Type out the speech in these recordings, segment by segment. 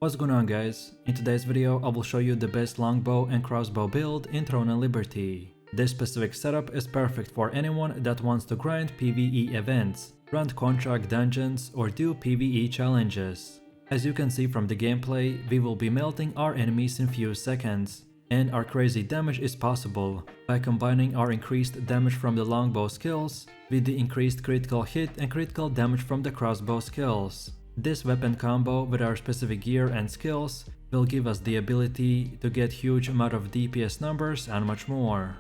What's going on, guys? In today's video I will show you the best longbow and crossbow build in Throne and Liberty. This specific setup is perfect for anyone that wants to grind PvE events, run contract dungeons or do PvE challenges. As you can see from the gameplay, we will be melting our enemies in few seconds, and our crazy damage is possible by combining our increased damage from the longbow skills with the increased critical hit and critical damage from the crossbow skills. This weapon combo with our specific gear and skills will give us the ability to get huge amount of DPS numbers and much more.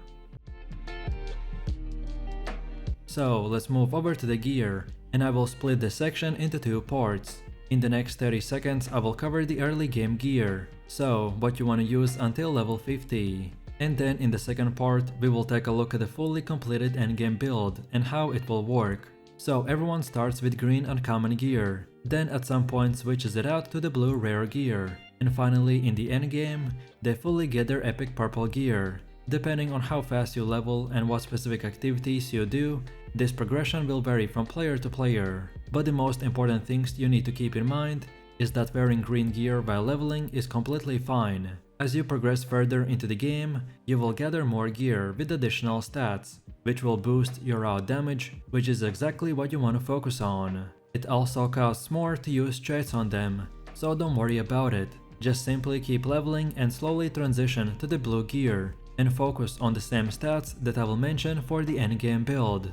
So let's move over to the gear, and I will split this section into two parts. In the next 30 seconds I will cover the early game gear, so what you want to use until level 50. And then in the second part we will take a look at the fully completed endgame build and how it will work. So everyone starts with green uncommon gear, then at some point switches it out to the blue rare gear, and finally in the endgame they fully get their epic purple gear. Depending on how fast you level and what specific activities you do, this progression will vary from player to player. But the most important things you need to keep in mind is that wearing green gear while leveling is completely fine. As you progress further into the game, you will gather more gear with additional stats, which will boost your raw damage, which is exactly what you want to focus on. It also costs more to use traits on them, so don't worry about it. Just simply keep leveling and slowly transition to the blue gear, and focus on the same stats that I will mention for the endgame build.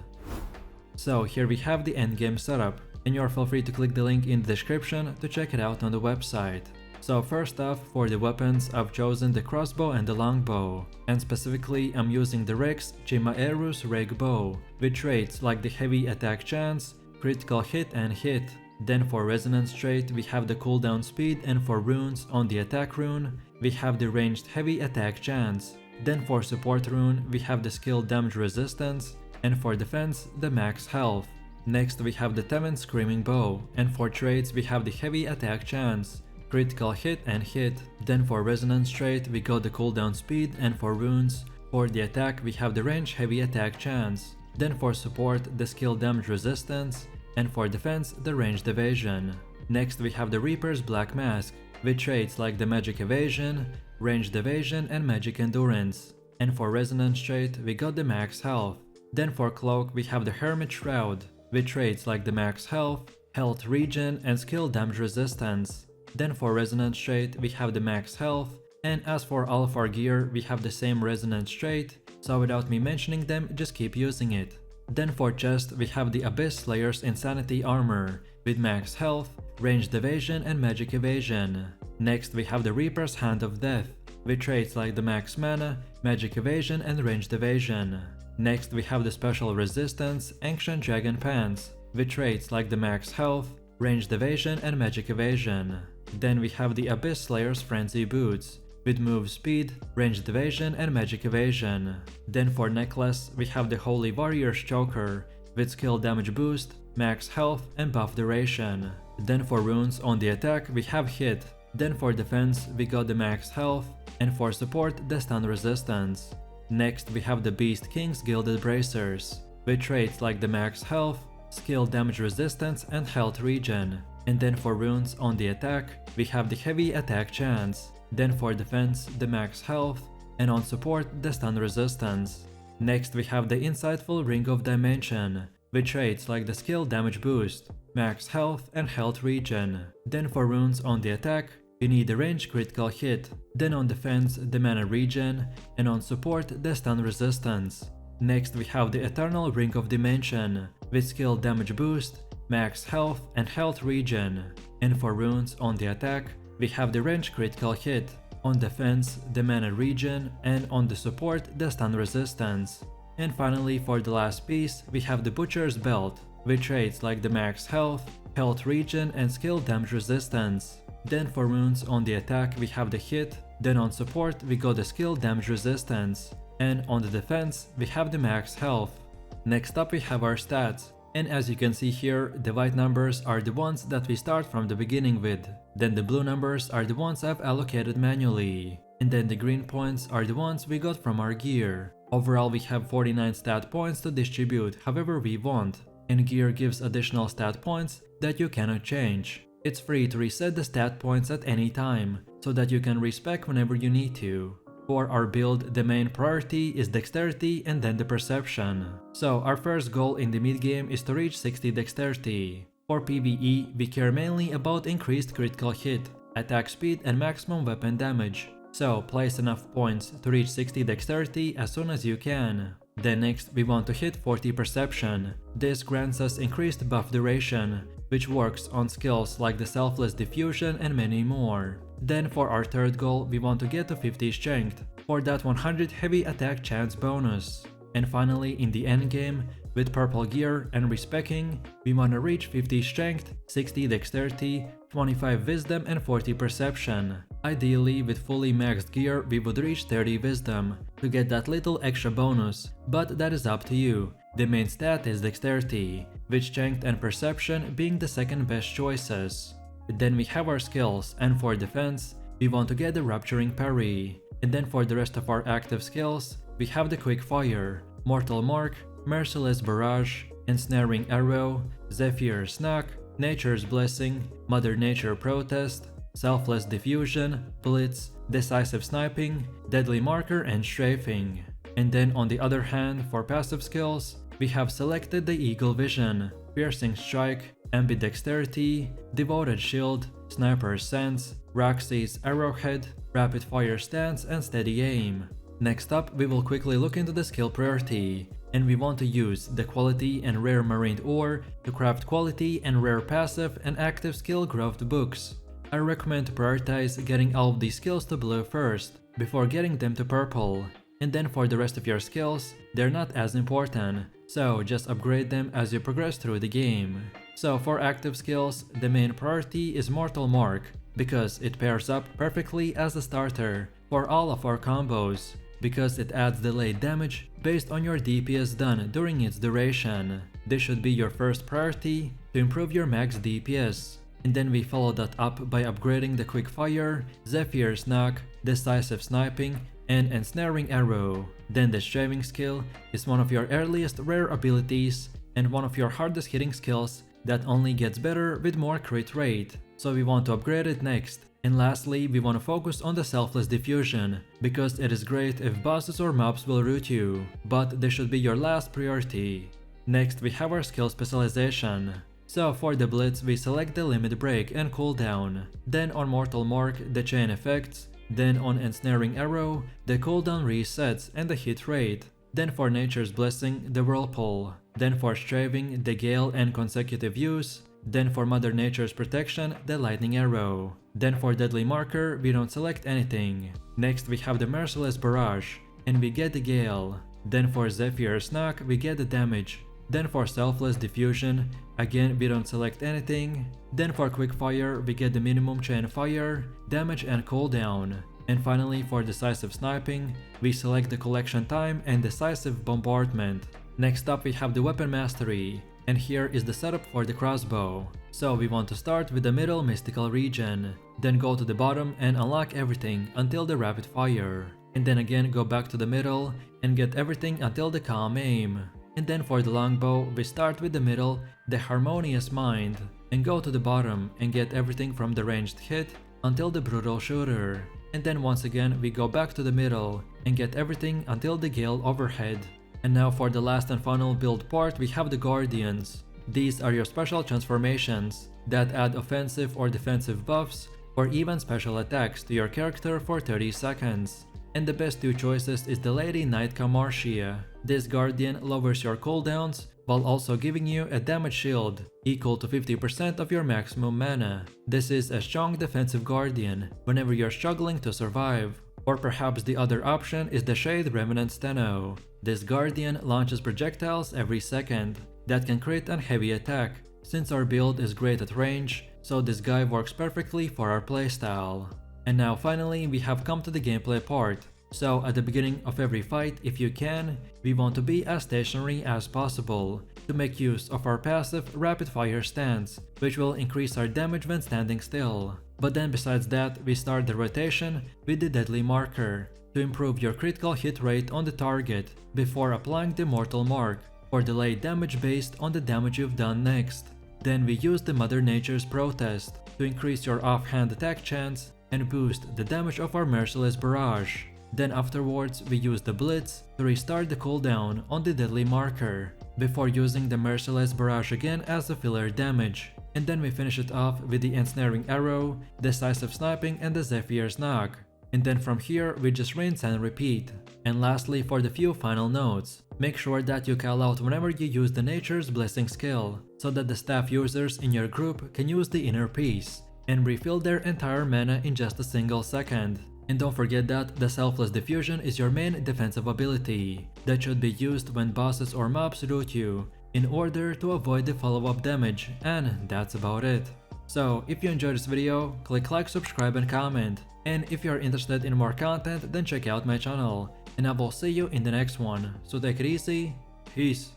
So here we have the endgame setup, and you feel free to click the link in the description to check it out on the website. So first off, for the weapons I've chosen the crossbow and the longbow, and specifically I'm using the Rex Chimaerus Reg Bow, with traits like the heavy attack chance, critical hit and hit. Then for resonance trait we have the cooldown speed, and for runes on the attack rune we have the ranged heavy attack chance. Then for support rune we have the skill damage resistance, and for defense the max health. Next we have the Temen Screaming Bow, and for traits we have the heavy attack chance, critical hit and hit. Then for resonance trait we got the cooldown speed, and for runes for the attack we have the range heavy attack chance. Then for support the skill damage resistance, and for defense the ranged evasion. Next we have the Reaper's Black Mask, with traits like the magic evasion, ranged evasion and magic endurance. And for resonance trait we got the max health. Then for cloak we have the Hermit Shroud, with traits like the max health, health regen and skill damage resistance. Then for resonance trait we have the max health, and as for all of our gear we have the same resonance trait, so without me mentioning them just keep using it. Then for chest we have the Abyss Slayer's Insanity Armor, with max health, ranged evasion and magic evasion. Next we have the Reaper's Hand of Death, with traits like the max mana, magic evasion and ranged evasion. Next we have the Special Resistance Ancient Dragon Pants, with traits like the max health, ranged evasion and magic evasion. Then we have the Abyss Slayer's Frenzy Boots, with move speed, ranged evasion and magic evasion. Then for necklace we have the Holy Warrior's Choker, with skill damage boost, max health and buff duration. Then for runes on the attack we have hit. Then for defense we got the max health, and for support the stun resistance. Next we have the Beast King's Gilded Bracers, with traits like the max health, skill damage resistance and health regen. And then for runes on the attack we have the heavy attack chance. Then for defense the max health, and on support the stun resistance. Next we have the Insightful Ring of Dimension, with traits like the skill damage boost, max health and health regen. Then for runes on the attack you need the range critical hit, then on defense the mana regen, and on support the stun resistance. Next we have the Eternal Ring of Dimension, with skill damage boost, max health and health regen. And for runes on the attack we have the range critical hit, on defense the mana regen, and on the support the stun resistance. And finally for the last piece we have the Butcher's Belt, with traits like the max health, health regen and skill damage resistance. Then for runes on the attack we have the hit, then on support we got the skill damage resistance, and on the defense we have the max health. Next up we have our stats, and as you can see here the white numbers are the ones that we start from the beginning with, then the blue numbers are the ones I've allocated manually, and then the green points are the ones we got from our gear. Overall we have 49 stat points to distribute however we want, and gear gives additional stat points that you cannot change. It's free to reset the stat points at any time, so that you can respec whenever you need to. For our build, the main priority is dexterity and then the perception. So our first goal in the mid-game is to reach 60 dexterity. For PvE, we care mainly about increased critical hit, attack speed and maximum weapon damage. So place enough points to reach 60 dexterity as soon as you can. Then next we want to hit 40 perception. This grants us increased buff duration, which works on skills like the selfless diffusion and many more. Then for our third goal we want to get to 50 strength, for that 100 heavy attack chance bonus. And finally in the endgame, with purple gear and respecking, we want to reach 50 strength, 60 dexterity, 25 wisdom and 40 perception. Ideally with fully maxed gear we would reach 30 wisdom to get that little extra bonus, but that is up to you. The main stat is dexterity, with strength and perception being the second best choices. Then we have our skills, and for defense, we want to get the Rupturing Parry. And then for the rest of our active skills, we have the Quick Fire, Mortal Mark, Merciless Barrage, Ensnaring Arrow, Zephyr's Snack, Nature's Blessing, Mother Nature Protest, Selfless Diffusion, Blitz, Decisive Sniping, Deadly Marker and Strafing. And then on the other hand, for passive skills, we have selected the Eagle Vision, Piercing Strike, Ambidexterity, Devoted Shield, Sniper's Sense, Roxy's Arrowhead, Rapid Fire Stance and Steady Aim. Next up, we will quickly look into the skill priority, and we want to use the quality and rare marine ore to craft quality and rare passive and active skill growth books. I recommend to prioritize getting all of these skills to blue first, before getting them to purple. And then for the rest of your skills, they're not as important, so just upgrade them as you progress through the game. So for active skills, the main priority is Mortal Mark, because it pairs up perfectly as a starter for all of our combos, because it adds delayed damage based on your DPS done during its duration. This should be your first priority to improve your max DPS. And then we follow that up by upgrading the Quick Fire, Zephyr's Knock, Decisive Sniping, and Ensnaring Arrow. Then the Strafing skill is one of your earliest rare abilities and one of your hardest hitting skills that only gets better with more crit rate, so we want to upgrade it next. And lastly, we want to focus on the Selfless Diffusion, because it is great if bosses or mobs will root you, but this should be your last priority. Next we have our skill specialization. So for the Blitz we select the Limit Break and cooldown, then on Mortal Mark the Chain Effects, then on Ensnaring Arrow the cooldown resets and the hit rate, then for Nature's Blessing the Whirlpool, then for Strafing the Gale and consecutive use, then for Mother Nature's Protection the Lightning Arrow, then for Deadly Marker we don't select anything. Next we have the Merciless Barrage and we get the Gale, then for Zephyr's Knock we get the damage, then for Selfless Diffusion again we don't select anything, then for Quick Fire we get the minimum chain fire, damage and cooldown, and finally for Decisive Sniping we select the Collection Time and Decisive Bombardment. Next up we have the Weapon Mastery, and here is the setup for the crossbow. So we want to start with the middle mystical region, then go to the bottom and unlock everything until the Rapid Fire, and then again go back to the middle and get everything until the Calm Aim. And then for the longbow, we start with the middle, the Harmonious Mind, and go to the bottom and get everything from the ranged hit until the Brutal Shooter. And then once again we go back to the middle and get everything until the Gale Overhead. And now for the last and final build part we have the Guardians. These are your special transformations that add offensive or defensive buffs or even special attacks to your character for 30 seconds. And the best two choices is the Lady Knight Camarcia. This Guardian lowers your cooldowns while also giving you a damage shield equal to 50% of your maximum mana. This is a strong defensive Guardian whenever you're struggling to survive. Or perhaps the other option is the Shade Remnant Steno. This Guardian launches projectiles every second that can crit and heavy attack. Since our build is great at range, so this guy works perfectly for our playstyle. And now finally we have come to the gameplay part. So at the beginning of every fight, if you can, we want to be as stationary as possible to make use of our passive Rapid Fire Stance, which will increase our damage when standing still. But then besides that, we start the rotation with the Deadly Marker to improve your critical hit rate on the target before applying the Mortal Mark for delayed damage based on the damage you've done next. Then we use the Mother Nature's Protest to increase your offhand attack chance and boost the damage of our Merciless Barrage. Then afterwards we use the Blitz to restart the cooldown on the Deadly Marker, before using the Merciless Barrage again as a filler damage. And then we finish it off with the Ensnaring Arrow, Decisive Sniping and the Zephyr's Knock. And then from here we just rinse and repeat. And lastly, for the few final notes, make sure that you call out whenever you use the Nature's Blessing skill, so that the staff users in your group can use the Inner Peace and refill their entire mana in just a single second. And don't forget that the Selfless Diffusion is your main defensive ability that should be used when bosses or mobs root you in order to avoid the follow-up damage, and that's about it. So if you enjoyed this video, click like, subscribe and comment. And if you're interested in more content, then check out my channel. And I will see you in the next one. So take it easy, peace.